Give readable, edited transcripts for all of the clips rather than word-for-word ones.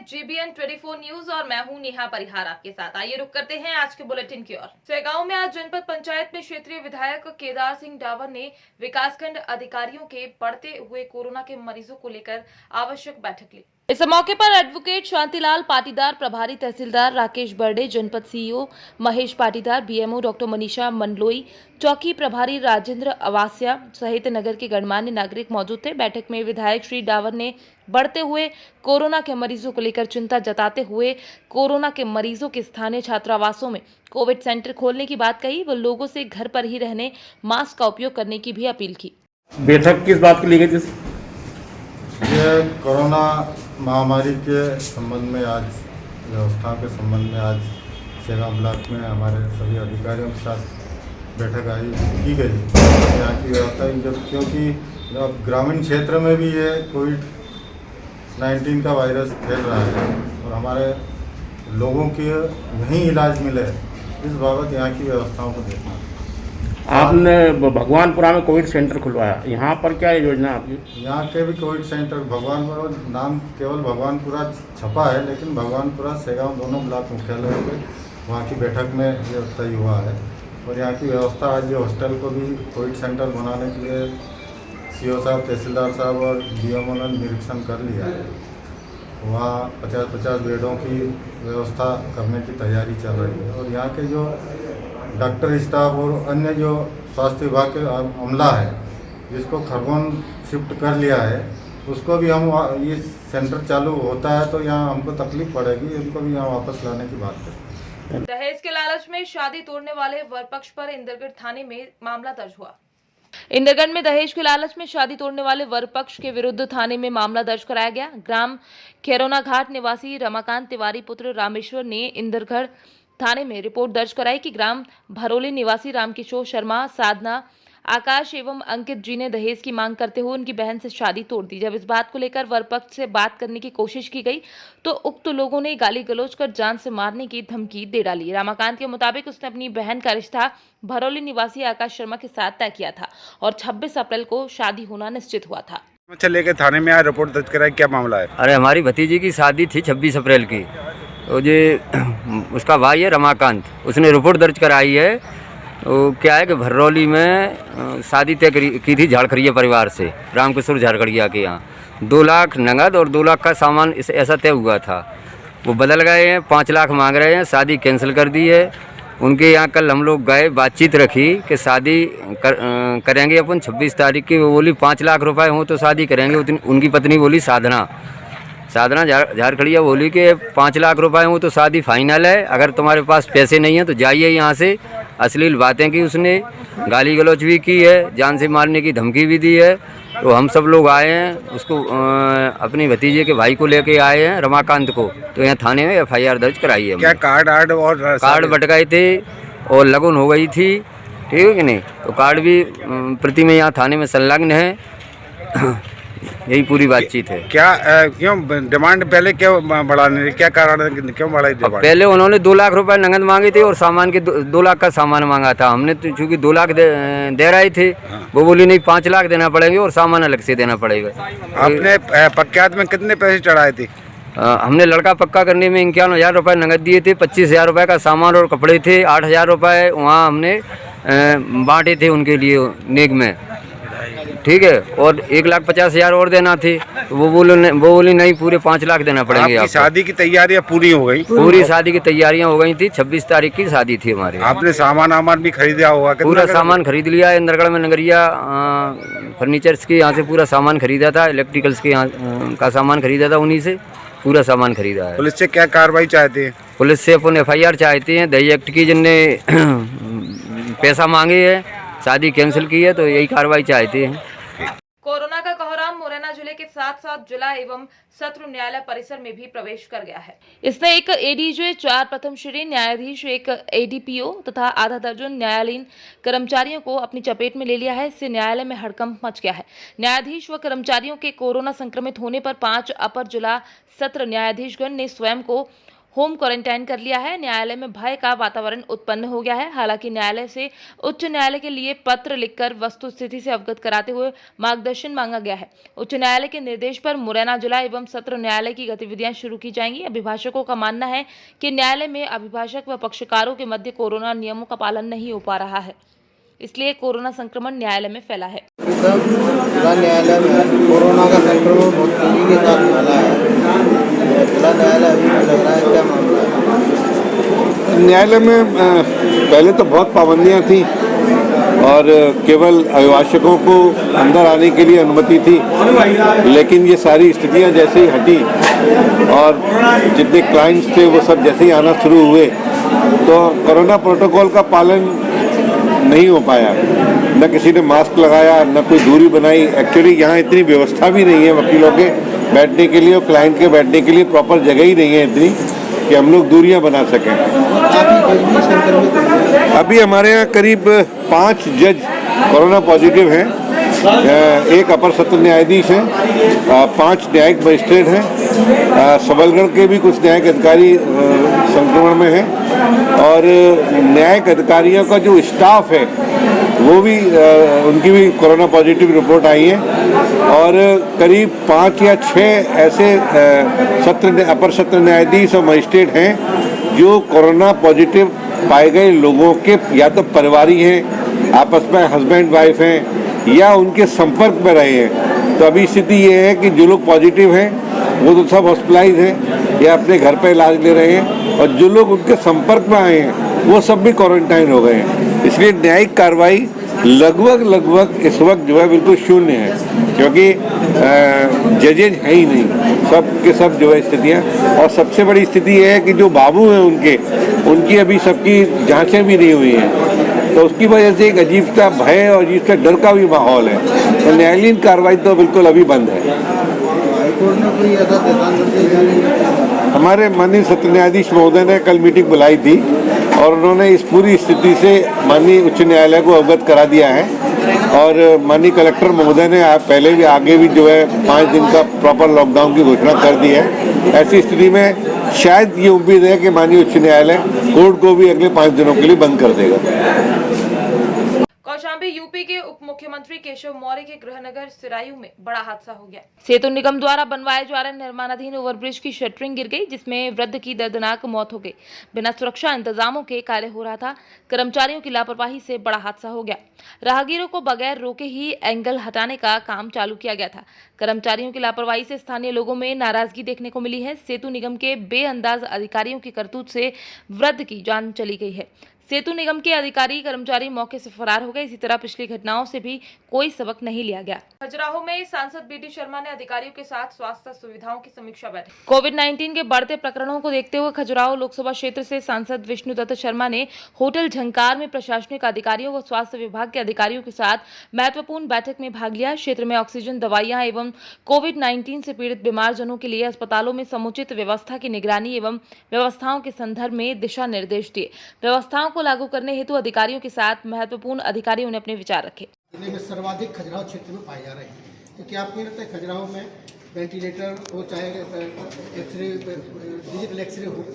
GBN 24 news और मैं हूं नेहा परिहार आपके साथ। आइए रुक करते हैं आज के बुलेटिन की ओर। सेगांव में आज जनपद पंचायत में क्षेत्रीय विधायक केदार सिंह डावर ने विकासखंड अधिकारियों के बढ़ते हुए कोरोना के मरीजों को लेकर आवश्यक बैठक ली। इस मौके पर एडवोकेट शांतिलाल पाटीदार, प्रभारी तहसीलदार राकेश बर्डे, जनपद CEO Mahesh Patidar, BMO doctor Manisha Mandloi, चौकी प्रभारी राजेंद्र अवासिया सहित नगर के गणमान्य नागरिक मौजूद थे। बैठक में विधायक श्री डावर ने बढ़ते हुए कोरोना के मरीजों को लेकर चिंता जताते हुए कोरोना के मरीजों के स्थानीय छात्रावासों में कोविड सेंटर खोलने की बात कही व लोगों से घर पर ही रहने, मास्क का उपयोग करने की भी अपील की। बैठक किस बात को लेकर? ये कोरोना महामारी के संबंध में आज व्यवस्था के संबंध में आज सेगांव ब्लॉक में हमारे सभी अधिकारियों के साथ बैठक की गई। यहाँ की व्यवस्था क्योंकि अब ग्रामीण क्षेत्र में भी ये कोविड-19 का वायरस फैल रहा है और हमारे लोगों के यहीं इलाज मिले, इस बाबत यहाँ की व्यवस्थाओं को देखना। आपने भगवानपुरा में कोविड सेंटर खुलवाया, यहाँ पर क्या योजना है आपकी? यहाँ के भी कोविड सेंटर भगवानपुरा, नाम केवल भगवानपुरा छपा है, लेकिन भगवानपुरा सेगांव दोनों ब्लॉक मुख्यालयों पे वहाँ की बैठक में ये तय हुआ है। और यहाँ की व्यवस्था आज जो हॉस्टल को भी कोविड सेंटर बनाने के लिए सीओ साहब, तहसीलदार साहब और बीएमओ ने निरीक्षण कर लिया है। वहाँ 50-50 बेडों की व्यवस्था करने की तैयारी चल रही है। और यहाँ के जो डॉक्टर स्टाफ और अन्य जो स्वास्थ्य विभाग के अमला है, जिसको खरगोन शिफ्ट कर लिया है, उसको भी हम ये सेंटर चालू होता है तो यहाँ हमको तकलीफ पड़ेगी, इनको भी यहाँ वापस लाने की बात है। दहेज के लालच में शादी तोड़ने वाले वर पक्ष पर इंदरगढ़ थाने में मामला दर्ज हुआ। इंदरगढ़ में दहेज के लालच में शादी तोड़ने वाले वर पक्ष के विरुद्ध थाने में मामला दर्ज कराया गया। ग्राम खैरोना घाट निवासी रमाकांत तिवारी पुत्र रामेश्वर ने इंदरगढ़ थाने में रिपोर्ट दर्ज कराई कि ग्राम भरोली निवासी रामकिशोर शर्मा, साधना, आकाश एवं अंकित जी ने दहेज की मांग करते हुए उनकी बहन से शादी तोड़ दी। जब इस बात को लेकर वर पक्ष से बात करने की कोशिश की गई तो उक्त लोगों ने गाली गलौज कर जान से मारने की धमकी दे डाली। रमाकांत के मुताबिक उसने अपनी बहन का रिश्ता भरोली निवासी आकाश शर्मा के साथ तय किया था और 26 अप्रैल को शादी होना निश्चित हुआ था। लेकर थाने में आया, रिपोर्ट दर्ज कराई, क्या मामला है? अरे हमारी भतीजी की शादी थी 26 अप्रैल की, तो जो उसका भाई है रमाकांत, उसने रिपोर्ट दर्ज कराई है। वो क्या है कि भरौली में शादी तय की थी झाड़खड़िया परिवार से, रामकिशोर झारखड़िया के यहाँ 2 लाख नगद और 2 लाख का सामान ऐसा तय हुआ था। वो बदल गए हैं, 5 लाख मांग रहे हैं, शादी कैंसिल कर दी है। उनके यहाँ कल हम लोग गए, बातचीत रखी कि शादी करेंगे अपन 26 तारीख की। वो बोली 5 लाख रुपए हों तो शादी करेंगे। उनकी पत्नी बोली साधना झारखड़िया बोली कि 5 लाख रुपए हों तो शादी फाइनल है, अगर तुम्हारे पास पैसे नहीं हैं तो जाइए यहाँ से। अश्लील बातें की उसने, गाली गलौज भी की है, जान से मारने की धमकी भी दी है। तो हम सब लोग आए हैं, उसको अपनी भतीजे के भाई को लेके आए हैं, रमाकांत को, तो यहाँ थाने में FIR दर्ज कराई है। क्या कार्ड बट गए थे और लगन हो गई थी, ठीक है कि नहीं? तो कार्ड भी प्रति में यहाँ थाने में संलग्न है। यही पूरी बातचीत है। क्या क्यों डिमांड पहले क्यों बढ़ाने, क्या कारण है, क्यों बढ़ाई डिमांड? पहले उन्होंने 2 लाख रुपए नगद मांगे थे और सामान के 2 लाख का सामान मांगा था। हमने तो चूँकि 2 लाख दे रहे थे, वो बोली नहीं 5 लाख देना पड़ेंगे और सामान अलग से देना पड़ेगा। आपने पक्कात में कितने पैसे चढ़ाए थे? हमने लड़का पक्का करने में 51,000 रुपये नगद दिए थे, 25,000 रुपये का सामान और कपड़े थे, 8,000 रुपये वहाँ हमने बांटे थे उनके लिए नेक में, ठीक है। और 1,50,000 और देना थे, तो वो बोली नहीं पूरे 5 लाख देना पड़ेंगे। आपकी शादी की तैयारियां पूरी हो गई? पूरी शादी की तैयारियां हो गई थी, 26 तारीख की शादी थी हमारी। आपने सामान भी खरीदा होगा? पूरा सामान खरीद लिया है। इंदरगढ़ में नगरिया फर्नीचर्स के यहाँ से पूरा सामान खरीदा था, इलेक्ट्रिकल्स के यहाँ का सामान खरीदा था, उन्हीं से पूरा सामान खरीदा है। पुलिस से क्या कार्रवाई चाहते हैं? पुलिस से अपन FIR चाहते हैं। दहेज एक्ट की जिनने पैसा मांगे है, शादी कैंसिल की है, तो यही कार्रवाई चाहते हैं। कोरोना का कोहराम मुरैना जिले के साथ साथ जिला एवं सत्र न्यायालय परिसर में भी प्रवेश कर गया है। इसने एक ADJ, 4 प्रथम श्रेणी न्यायाधीश, एक ADPO तथा आधा दर्जन न्यायालयीन कर्मचारियों को अपनी चपेट में ले लिया है। इससे न्यायालय में हड़कंप मच गया है। न्यायाधीश व कर्मचारियों के कोरोना संक्रमित होने पर 5 अपर जिला सत्र न्यायाधीशगण ने स्वयं को होम क्वारंटाइन कर लिया है। न्यायालय में भय का वातावरण उत्पन्न हो गया है। हालांकि न्यायालय से उच्च न्यायालय के लिए पत्र लिखकर वस्तुस्थिति से अवगत कराते हुए मार्गदर्शन मांगा गया है। उच्च न्यायालय के निर्देश पर मुरैना जिला एवं सत्र न्यायालय की गतिविधियां शुरू की जाएंगी। अभिभाषकों का मानना है कि न्यायालय में अभिभाषक व पक्षकारों के मध्य कोरोना नियमों का पालन नहीं हो पा रहा है, इसलिए कोरोना संक्रमण न्यायालय में फैला है। जिला न्यायालय में कोरोना का संक्रमण बहुत तेजी के साथ फैला है। जिला न्यायालय अभी लग रहा है क्या मामला है? न्यायालय में पहले तो बहुत पाबंदियां थी और केवल अभिभाषकों को अंदर आने के लिए अनुमति थी, लेकिन ये सारी स्थितियां जैसे ही हटी और जितने क्लाइंट्स थे वो सब जैसे ही आना शुरू हुए तो कोरोना प्रोटोकॉल का पालन नहीं हो पाया। न किसी ने मास्क लगाया, न कोई दूरी बनाई। एक्चुअली यहाँ इतनी व्यवस्था भी नहीं है वकीलों के बैठने के लिए और क्लाइंट के बैठने के लिए प्रॉपर जगह ही नहीं है इतनी कि हम लोग दूरियां बना सकें। अभी हमारे यहाँ करीब 5 जज कोरोना पॉजिटिव हैं, एक अपर सत्र न्यायाधीश हैं, 5 न्यायिक मजिस्ट्रेट हैं, सबलगढ़ के भी कुछ न्यायिक अधिकारी संक्रमण में हैं और न्यायिक अधिकारियों का जो स्टाफ है वो भी उनकी भी कोरोना पॉजिटिव रिपोर्ट आई है और करीब 5 या 6 ऐसे अपर सत्र न्यायाधीश और मजिस्ट्रेट हैं जो कोरोना पॉजिटिव पाए गए लोगों के या तो परिवारी हैं, आपस में हस्बैंड वाइफ हैं या उनके संपर्क में रहे हैं। तो अभी स्थिति ये है कि जो लोग पॉजिटिव हैं वो तो सब हॉस्पिटलाइज हैं या अपने घर पर इलाज ले रहे हैं और जो लोग उनके संपर्क में आए हैं वो सब भी क्वारंटाइन हो गए हैं। इसलिए न्यायिक कार्रवाई लगभग इस वक्त जो है बिल्कुल शून्य है, क्योंकि जजेज है ही नहीं, सब के सब जो है स्थितियाँ। और सबसे बड़ी स्थिति ये है कि जो बाबू हैं उनकी अभी सबकी जांचें भी नहीं हुई हैं, तो उसकी वजह से एक अजीब सा भय और अजीब सा डर का भी माहौल है। तो न्यायालयीन कार्रवाई तो बिल्कुल अभी बंद है। हमारे माननीय सत्र न्यायाधीश महोदय ने कल मीटिंग बुलाई थी और उन्होंने इस पूरी स्थिति से माननीय उच्च न्यायालय को अवगत करा दिया है और माननीय कलेक्टर महोदय ने पहले भी आगे भी जो है 5 दिन का प्रॉपर लॉकडाउन की घोषणा कर दी है। ऐसी स्थिति में शायद ये उम्मीद है कि माननीय उच्च न्यायालय कोर्ट को भी अगले 5 दिनों के लिए बंद कर देगा। कौशाम्बी यूपी के उप मुख्यमंत्री केशव मौर्य के गृहनगर सिरायू में बड़ा हादसा हो गया। सेतु निगम द्वारा बनवाए जा रहे निर्माणाधीन ओवरब्रिज की शटरिंग गिर गई, जिसमें वृद्ध की दर्दनाक मौत हो गई। बिना सुरक्षा इंतजामों के कार्य हो रहा था। कर्मचारियों की लापरवाही से बड़ा हादसा हो गया। राहगीरों को बगैर रोके ही एंगल हटाने का काम चालू किया गया था। कर्मचारियों की लापरवाही से स्थानीय लोगों में नाराजगी देखने को मिली है। सेतु निगम के बेअंदाज अधिकारियों की करतूत से वृद्ध की जान चली गई है। सेतु निगम के अधिकारी कर्मचारी मौके से फरार हो गए। इसी तरह पिछली घटनाओं से भी कोई सबक नहीं लिया गया। खजुराहो में सांसद बीडी शर्मा ने अधिकारियों के साथ स्वास्थ्य सुविधाओं की समीक्षा बैठक। कोविड-19 के बढ़ते प्रकरणों को देखते हुए खजुराहो लोकसभा क्षेत्र से सांसद विष्णुदत्त शर्मा ने होटल झंकार में प्रशासनिक अधिकारियों व स्वास्थ्य विभाग के अधिकारियों के साथ महत्वपूर्ण बैठक में भाग लिया। क्षेत्र में ऑक्सीजन, दवाइयां एवं कोविड-19 से पीड़ित बीमार जनों के लिए अस्पतालों में समुचित व्यवस्था की निगरानी एवं व्यवस्थाओं के संदर्भ में दिशा निर्देश दिए। व्यवस्थाओं को लागू करने हेतु अधिकारियों के साथ महत्वपूर्ण अधिकारियों ने अपने विचार रखे। जिले में सर्वाधिक खजुराहो क्षेत्र में पाए जा रहे हैं, तो क्या आपको लगता है खजुराहो में वेंटिलेटर हो, चाहे एक्सरे, डिजिटल एक्सरे हो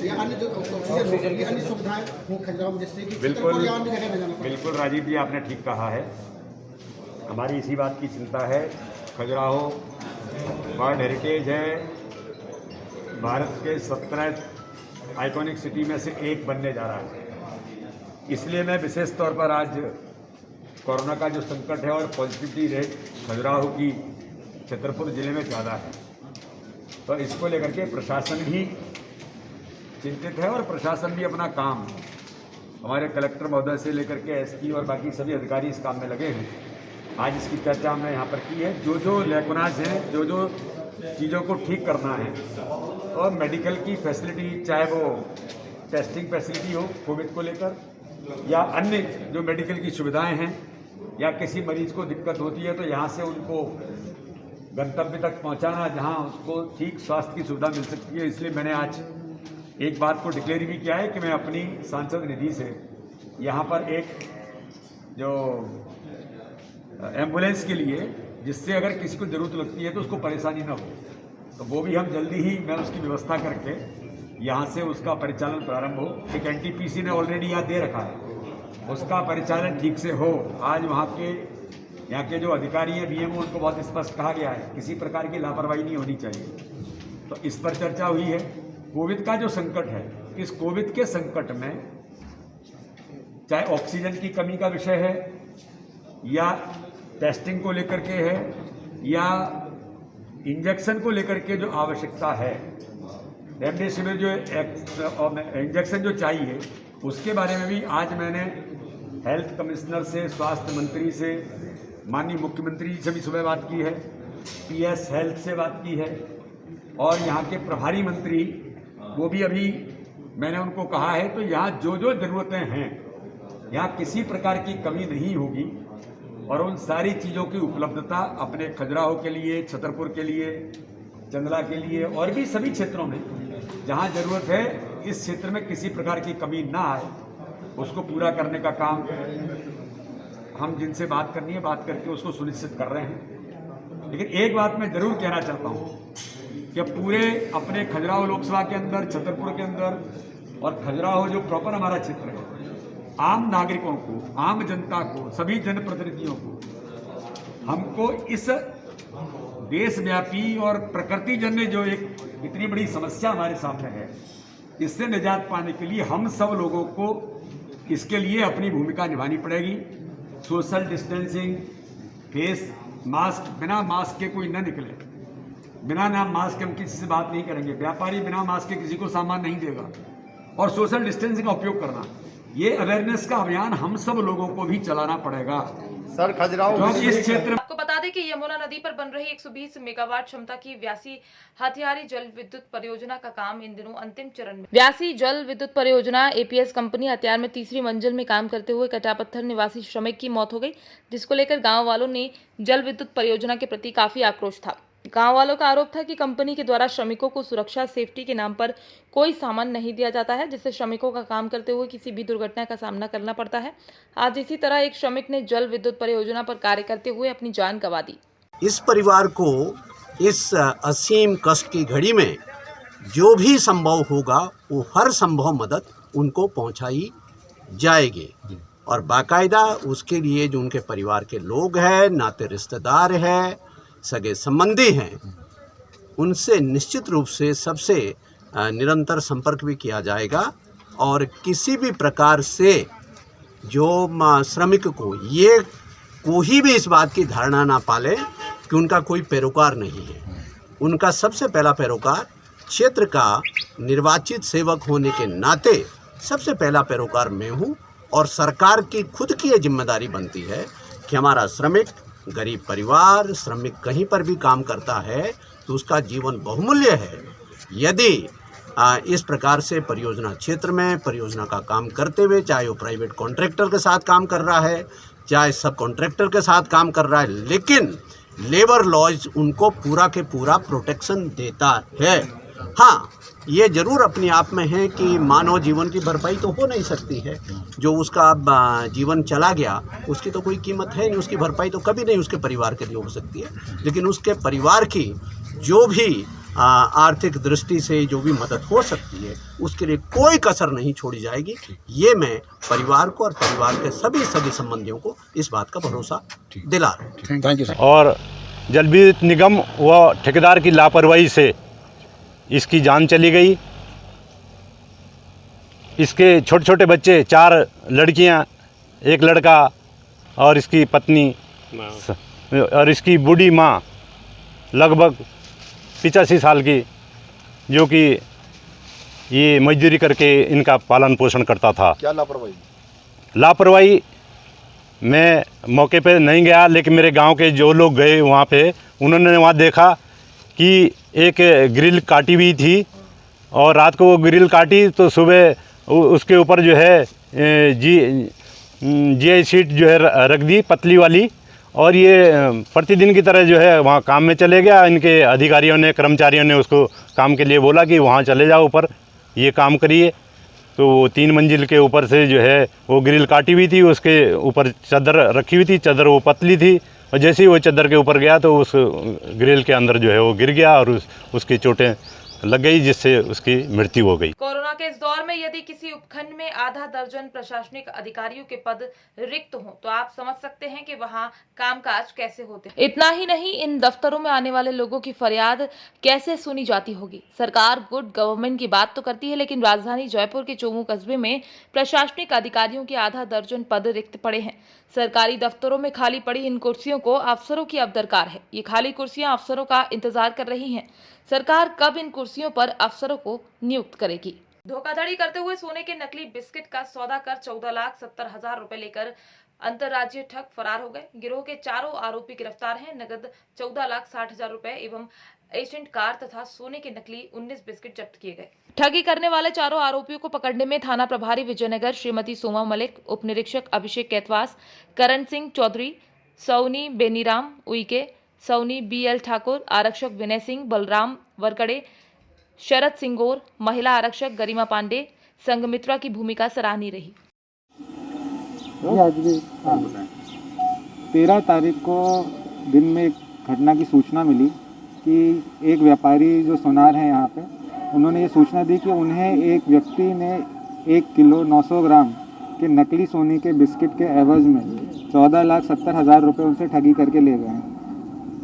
या अन्य जो ऑक्सीजन हो, अन्य सुविधाएं हो खजुराहो में, जिससे कि बिल्कुल राजीव जी, आपने ठीक कहा है। हमारी इसी बात की चिंता है। खजुराहो वर्ल्ड हेरिटेज है, भारत के 17 आइकॉनिक सिटी में से एक बनने जा रहा है। इसलिए मैं विशेष तौर पर आज कोरोना का जो संकट है और पॉजिटिविटी रेट खजुराहो की छतरपुर जिले में ज़्यादा है, तो इसको लेकर के प्रशासन भी चिंतित है और प्रशासन भी अपना काम, हमारे कलेक्टर महोदय से लेकर के एसपी और बाकी सभी अधिकारी इस काम में लगे हैं। आज इसकी चर्चा हमने यहाँ पर की है। जो लेकुनाज हैं, जो चीज़ों को ठीक करना है, और मेडिकल की फैसिलिटी, चाहे वो टेस्टिंग फैसिलिटी हो कोविड को लेकर या अन्य जो मेडिकल की सुविधाएं हैं, या किसी मरीज को दिक्कत होती है तो यहाँ से उनको गंतव्य तक पहुँचाना जहाँ उसको ठीक स्वास्थ्य की सुविधा मिल सकती है। इसलिए मैंने आज एक बात को डिक्लेयर भी किया है कि मैं अपनी सांसद निधि से यहाँ पर एक जो एम्बुलेंस के लिए, जिससे अगर किसी को ज़रूरत लगती है तो उसको परेशानी ना हो, तो वो भी हम जल्दी ही मैं उसकी व्यवस्था करके यहाँ से उसका परिचालन प्रारंभ हो। एक एनटीपीसी ने ऑलरेडी यहाँ दे रखा है, उसका परिचालन ठीक से हो। आज यहाँ के जो अधिकारी हैं बीएमओ, उनको बहुत स्पष्ट कहा गया है किसी प्रकार की लापरवाही नहीं होनी चाहिए। तो इस पर चर्चा हुई है। कोविड का जो संकट है, इस कोविड के संकट में चाहे ऑक्सीजन की कमी का विषय है या टेस्टिंग को लेकर के है या इंजेक्शन को लेकर के जो आवश्यकता है, रेमडेसिविर जो इंजेक्शन जो चाहिए, उसके बारे में भी आज मैंने हेल्थ कमिश्नर से, स्वास्थ्य मंत्री से, माननीय मुख्यमंत्री से भी सुबह बात की है, पीएस हेल्थ से बात की है और यहाँ के प्रभारी मंत्री वो भी अभी मैंने उनको कहा है। तो यहाँ जो जो ज़रूरतें हैं, यहाँ किसी प्रकार की कमी नहीं होगी और उन सारी चीज़ों की उपलब्धता अपने खजुराहो के लिए, छतरपुर के लिए, चंदला के लिए और भी सभी क्षेत्रों में जहाँ ज़रूरत है, इस क्षेत्र में किसी प्रकार की कमी ना आए, उसको पूरा करने का काम हम जिनसे बात करनी है बात करके उसको सुनिश्चित कर रहे हैं। लेकिन एक बात मैं ज़रूर कहना चाहता हूँ कि पूरे अपने खजुराहो लोकसभा के अंदर, छतरपुर के अंदर और खजुराहो जो प्रॉपर हमारा क्षेत्र है, आम नागरिकों को, आम जनता को, सभी जनप्रतिनिधियों को हमको इस देशव्यापी और प्रकृतिजन्य जो एक इतनी बड़ी समस्या हमारे सामने है, इससे निजात पाने के लिए हम सब लोगों को इसके लिए अपनी भूमिका निभानी पड़ेगी। सोशल डिस्टेंसिंग, फेस मास्क, बिना मास्क के कोई न निकले, बिना मास्क के हम किसी से बात नहीं करेंगे, व्यापारी बिना मास्क के किसी को सामान नहीं देगा और सोशल डिस्टेंसिंग का उपयोग करना, ये अवेयरनेस का अभियान हम सब लोगों को भी चलाना पड़ेगा। सर खजुराहो इस क्षेत्र आपको बता दें कि यमुना नदी पर बन रही 120 मेगावाट क्षमता की व्यासी हथियारी जल विद्युत परियोजना का काम इन दिनों अंतिम चरण में। व्यासी जल विद्युत परियोजना एपीएस कंपनी हथियार में तीसरी मंजिल में काम करते हुए कटापत्थर निवासी श्रमिक की मौत हो गई, जिसको लेकर गाँव वालों ने जल विद्युत परियोजना के प्रति काफी आक्रोश था। गांव वालों का आरोप था कि कंपनी के द्वारा श्रमिकों को सुरक्षा सेफ्टी के नाम पर कोई सामान नहीं दिया जाता है, जिससे श्रमिकों का काम करते हुए किसी भी दुर्घटना का सामना करना पड़ता है। आज इसी तरह एक श्रमिक ने जल विद्युत परियोजना पर कार्य करते हुए अपनी जान गंवा दी। इस परिवार को इस असीम कष्ट की घड़ी में जो भी संभव होगा वो हर संभव मदद उनको पहुंचाई जाएगी और बाकायदा उसके लिए जो उनके परिवार के लोग हैं, नाते रिश्तेदार हैं, सगे संबंधी हैं, उनसे निश्चित रूप से सबसे निरंतर संपर्क भी किया जाएगा और किसी भी प्रकार से जो श्रमिक को ये कोई भी इस बात की धारणा ना पाले कि उनका कोई पैरोकार नहीं है। उनका सबसे पहला पैरोकार क्षेत्र का निर्वाचित सेवक होने के नाते सबसे पहला पैरोकार मैं हूँ और सरकार की खुद की ये जिम्मेदारी बनती है कि हमारा श्रमिक, गरीब परिवार, श्रमिक कहीं पर भी काम करता है तो उसका जीवन बहुमूल्य है। यदि इस प्रकार से परियोजना क्षेत्र में परियोजना का काम करते हुए, चाहे वो प्राइवेट कॉन्ट्रैक्टर के साथ काम कर रहा है, चाहे सब कॉन्ट्रैक्टर के साथ काम कर रहा है, लेकिन लेबर लॉज उनको पूरा के पूरा प्रोटेक्शन देता है। हाँ, ये जरूर अपने आप में है कि मानव जीवन की भरपाई तो हो नहीं सकती है। जो उसका जीवन चला गया उसकी तो कोई कीमत है नहीं, उसकी भरपाई तो कभी नहीं उसके परिवार के लिए हो सकती है, लेकिन उसके परिवार की जो भी आर्थिक दृष्टि से जो भी मदद हो सकती है उसके लिए कोई कसर नहीं छोड़ी जाएगी। ये मैं परिवार को और परिवार के सभी संबंधियों को इस बात का भरोसा दिला रहा हूँ। Thank you sir. और जल विद्युत निगम व ठेकेदार की लापरवाही से इसकी जान चली गई। इसके छोटे छोटे बच्चे, 4 लड़कियां, 1 लड़का और इसकी पत्नी और इसकी बूढ़ी माँ लगभग 85 साल की, जो कि ये मजदूरी करके इनका पालन पोषण करता था। क्या लापरवाही? लापरवाही मैं मौके पे नहीं गया, लेकिन मेरे गांव के जो लोग गए वहाँ पे, उन्होंने वहाँ देखा कि एक ग्रिल काटी हुई थी और रात को वो ग्रिल काटी तो सुबह उसके ऊपर जो है GI शीट जो है रख दी, पतली वाली, और ये प्रतिदिन की तरह जो है वहाँ काम में चले गया। इनके अधिकारियों ने, कर्मचारियों ने उसको काम के लिए बोला कि वहाँ चले जाओ, ऊपर ये काम करिए। तो वो 3 मंजिल के ऊपर से जो है वो ग्रिल काटी हुई थी, उसके ऊपर चादर रखी हुई थी, चादर वो पतली थी, और जैसे ही वो चादर के ऊपर गया तो उस ग्रिल के अंदर जो है वो गिर गया और उसकी चोटें लग गई, जिससे उसकी मृत्यु हो गई। कोरोना के इस दौर में यदि किसी उपखंड में आधा दर्जन प्रशासनिक अधिकारियों के पद रिक्त हों तो आप समझ सकते हैं कि वहां कामकाज कैसे होते हैं। इतना ही नहीं, इन दफ्तरों में आने वाले लोगों की फरियाद कैसे सुनी जाती होगी। सरकार गुड गवर्नमेंट की बात तो करती है, लेकिन राजधानी जयपुर के चोमू कस्बे में प्रशासनिक अधिकारियों के आधा दर्जन पद रिक्त पड़े हैं। सरकारी दफ्तरों में खाली पड़ी इन कुर्सियों को अफसरों की अब दरकार है। ये खाली कुर्सियां अफसरों का इंतजार कर रही हैं। सरकार कब इन कुर्सियों पर अफसरों को नियुक्त करेगी। धोखाधड़ी करते हुए सोने के नकली बिस्किट का सौदा कर 14,70,000 रुपए लेकर अंतर्राज्यीय ठग फरार हो गए। गिरोह के चारों आरोपी गिरफ्तार हैं। नगद 14,60,000 रुपए एवं एशियन कार तथा सोने के नकली 19 बिस्किट जब्त किए गए। ठगी करने वाले चारों आरोपियों को पकड़ने में थाना प्रभारी विजयनगर श्रीमती सोमा मलिक, उप निरीक्षक अभिषेक कैतवास, करण सिंह चौधरी, सौनी बेनीराम उइके, सौनी BL ठाकुर, आरक्षक विनय सिंह, बलराम वरकड़े, शरद सिंगोर, महिला आरक्षक गरिमा पांडे, संघमित्रा की भूमिका सराहनीय रही। 13 तारीख को दिन में एक घटना की सूचना मिली कि एक व्यापारी जो सोनार हैं यहाँ पे, उन्होंने ये सूचना दी कि उन्हें एक व्यक्ति ने 1 किलो 900 ग्राम के नकली सोने के बिस्किट के एवज में 14,70,000 रुपये उनसे ठगी करके ले गए हैं।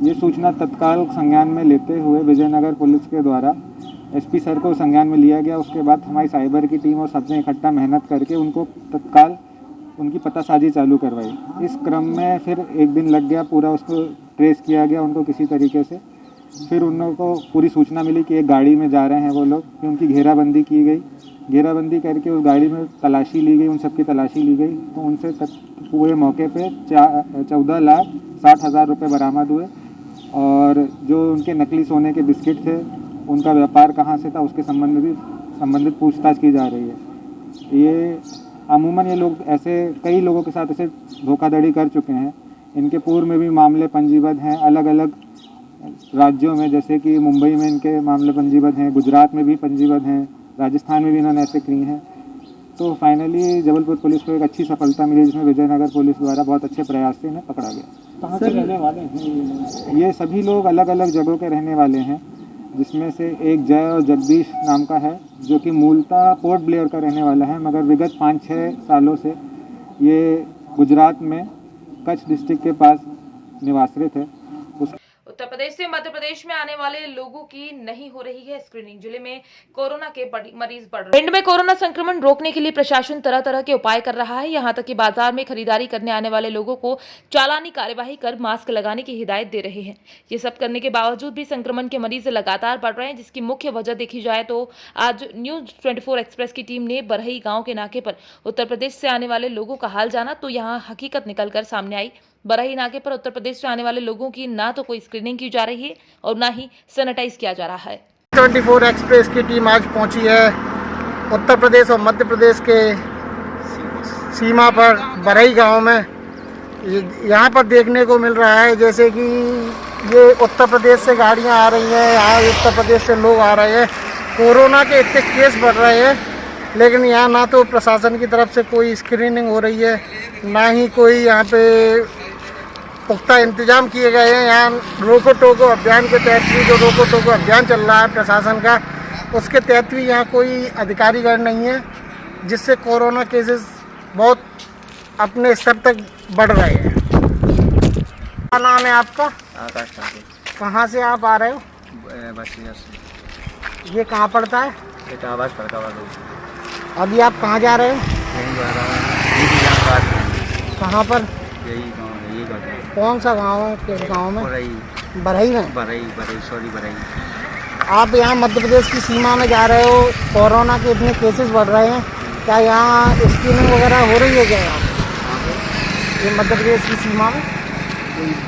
ये सूचना तत्काल संज्ञान में लेते हुए विजयनगर पुलिस के द्वारा SP सर को संज्ञान में लिया गया। उसके बाद हमारी साइबर की टीम और सबने इकट्ठा मेहनत करके उनको तत्काल उनकी पतासाजी चालू करवाई। इस क्रम में फिर एक दिन लग गया, पूरा उसको ट्रेस किया गया उनको किसी तरीके से। फिर उन लोगों को पूरी सूचना मिली कि एक गाड़ी में जा रहे हैं वो लोग, फिर उनकी घेराबंदी की गई। घेराबंदी करके उस गाड़ी में तलाशी ली गई, उन सब की तलाशी ली गई। तो उनसे पूरे मौके पे 14,60,000 रुपये बरामद हुए। और जो उनके नकली सोने के बिस्किट थे, उनका व्यापार कहाँ से था, उसके संबंध में भी संबंधित पूछताछ की जा रही है। ये अमूमन ये लोग ऐसे कई लोगों के साथ ऐसे धोखाधड़ी कर चुके हैं। इनके पूर्व में भी मामले पंजीबद्ध हैं अलग अलग राज्यों में, जैसे कि मुंबई में इनके मामले पंजीबद्ध हैं, गुजरात में भी पंजीबद्ध हैं, राजस्थान में भी इन्होंने ऐसे किए हैं। तो फाइनली जबलपुर पुलिस को एक अच्छी सफलता मिली, जिसमें विजयनगर पुलिस द्वारा बहुत अच्छे प्रयास से इन्हें पकड़ा गया। कहाँ से रहने वाले हैं ये सभी लोग? अलग अलग जगहों के रहने वाले हैं, जिसमें से एक जय और जगदीश नाम का है, जो कि मूलतः पोर्ट ब्लेयर का रहने वाला है, मगर विगत 5-6 सालों से ये गुजरात में कच्छ डिस्ट्रिक्ट के पास निवासित है। उत्तर प्रदेश से मध्य प्रदेश में आने वाले लोगों की नहीं हो रही है स्क्रीनिंग। जिले में कोरोना के मरीज बढ़ रहे हैं। भिंड में कोरोना संक्रमण रोकने के लिए प्रशासन तरह तरह के उपाय कर रहा है। यहां तक कि बाजार में खरीदारी करने आने वाले लोगों को चालानी कार्यवाही कर मास्क लगाने की हिदायत दे रहे हैं। ये सब करने के बावजूद भी संक्रमण के मरीज लगातार बढ़ रहे हैं, जिसकी मुख्य वजह देखी जाए तो आज न्यूज 24 एक्सप्रेस की टीम ने बरही गाँव के नाके पर उत्तर प्रदेश से आने वाले लोगों का हाल जाना, तो यहाँ हकीकत निकलकर सामने आई। बरही नाके पर उत्तर प्रदेश से आने वाले लोगों की ना तो कोई स्क्रीनिंग की जा रही है और ना ही सैनिटाइज किया जा रहा है। 24 एक्सप्रेस की टीम आज पहुंची है उत्तर प्रदेश और मध्य प्रदेश के सीमा पर बरही गांव में। यहाँ पर देखने को मिल रहा है जैसे कि ये उत्तर प्रदेश से गाड़ियाँ आ रही हैं, यहाँ उत्तर प्रदेश से लोग आ रहे हैं। कोरोना के इतने केस बढ़ रहे हैं, लेकिन यहाँ ना तो प्रशासन की तरफ से कोई स्क्रीनिंग हो रही है, ना ही कोई यहाँ पे पुख्ता इंतजाम किए गए हैं। यहाँ रोको टोको अभियान के तहत भी जो रोको टोको अभियान चल रहा है प्रशासन का, उसके तहत भी यहाँ कोई अधिकारीगण नहीं है, जिससे कोरोना केसेस बहुत अपने स्तर तक बढ़ रहे हैं। क्या नाम है आपका? आकाश ठाकुर। कहाँ से आप आ रहे हो? बसिया से। ये कहाँ पड़ता है? एक आवाज़ पड़ता हुआ। अभी आप कहाँ जा रहे हो? यहीं जा रहा है। कहाँ पर? यही गाँव है, यही गाँव है। कौन सा गांव है? किस गांव में? बरही। बरही में? बरही। आप यहाँ मध्य प्रदेश की सीमा में जा रहे हो, कोरोना के इतने केसेस बढ़ रहे हैं, क्या यहाँ स्क्रीनिंग वगैरह हो रही है क्या यहाँ ये मध्य प्रदेश की सीमा में?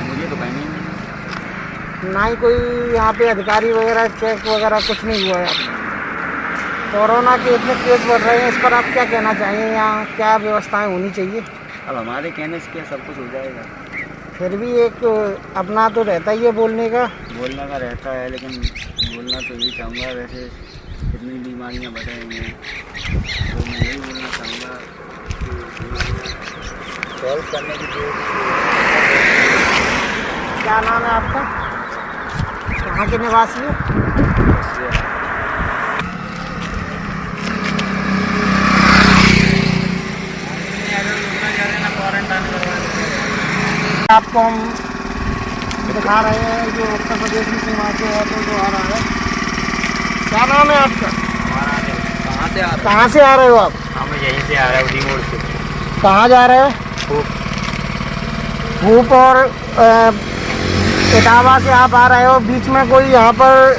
मुझे तो कहीं नहीं, ना ही कोई यहाँ पे अधिकारी वगैरह चेक वगैरह कुछ नहीं हुआ है। कोरोना के इतने केस बढ़ रहे हैं, इस पर आप क्या कहना चाहिए? यहाँ क्या व्यवस्थाएं होनी चाहिए? अब हमारे कहने से क्या सब कुछ हो जाएगा? फिर भी एक अपना तो रहता ही है बोलने का रहता है, लेकिन बोलना तो यही चाहूँगा। वैसे कितनी बीमारियाँ बढ़ रही हैं, तो मैं यही बोलना चाहूँगा कि सॉल्व करने की जरूरत। क्या नाम है आपका? कहाँ के निवासी हो? आपको हम दिखा रहे हैं जो उत्तर प्रदेश की सीमा से ऑटो जो आ रहा है। क्या नाम है आपका? कहाँ से आ रहे हो आप? हम यहीं से आ रहे हैं उदी मोड़ से। कहाँ जा रहे हैं? धूप और इटावा से आप आ रहे हो। बीच में कोई यहाँ पर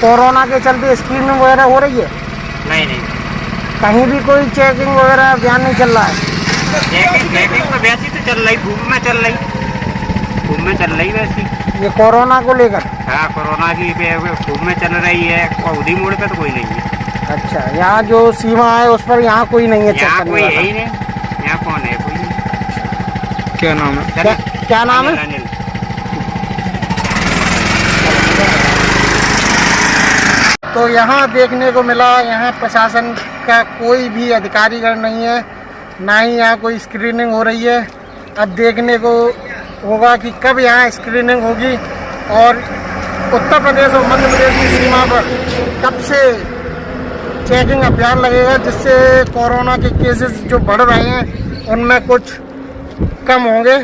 कोरोना के चलते स्क्रीनिंग वगैरह हो रही है? नहीं कहीं भी कोई चेकिंग वगैरह अभियान नहीं चल रहा है? चेकिंग तो वैसी तो चल रही, धूप में चल रही वैसी। ये कोरोना को लेकर? हाँ, कोरोना की धूप में चल रही है और उदी मोड़ पे तो कोई नहीं है। अच्छा, यहाँ जो सीमा है उस पर यहाँ कोई नहीं है? यहाँ कोई है ही नहीं। यहाँ कौन है? कोई नहीं। क्या नाम है? क्या नाम है? अनिल। तो यहाँ देखने को मिला, यहाँ प्रशासन का कोई भी अधिकारीगण नहीं है, ना ही यहाँ कोई स्क्रीनिंग हो रही है। अब देखने को होगा कि कब यहाँ स्क्रीनिंग होगी और उत्तर प्रदेश और मध्य प्रदेश की सीमा पर कब से चेकिंग अभियान लगेगा, जिससे कोरोना के केसेस जो बढ़ रहे हैं उनमें कुछ कम होंगे।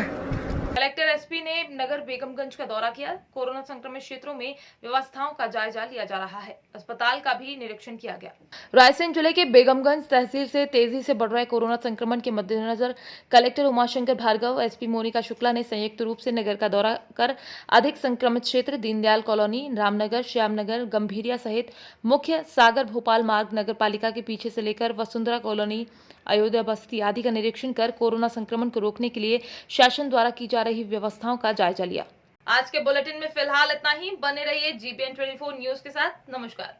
कलेक्टर एसपी ने नगर बेगमगंज का दौरा किया। कोरोना संक्रमित क्षेत्रों में व्यवस्थाओं का जायजा लिया जा रहा है। अस्पताल का भी निरीक्षण किया गया। रायसेन जिले के बेगमगंज तहसील से तेजी से बढ़ रहे कोरोना संक्रमण के मद्देनजर कलेक्टर उमाशंकर भार्गव, एसपी मोनिका शुक्ला ने संयुक्त रूप से नगर का दौरा कर अधिक संक्रमित क्षेत्र दीनदयाल कॉलोनी, रामनगर, श्यामनगर, गंभीरिया सहित मुख्य सागर भोपाल मार्ग, नगर पालिका के पीछे से लेकर वसुंधरा कॉलोनी, अयोध्या बस्ती आदि का निरीक्षण कर कोरोना संक्रमण को रोकने के लिए शासन द्वारा की जा रही व्यवस्थाओं का जायजा लिया। आज के बुलेटिन में फिलहाल इतना ही। बने रहिए GBN 24 न्यूज के साथ। नमस्कार।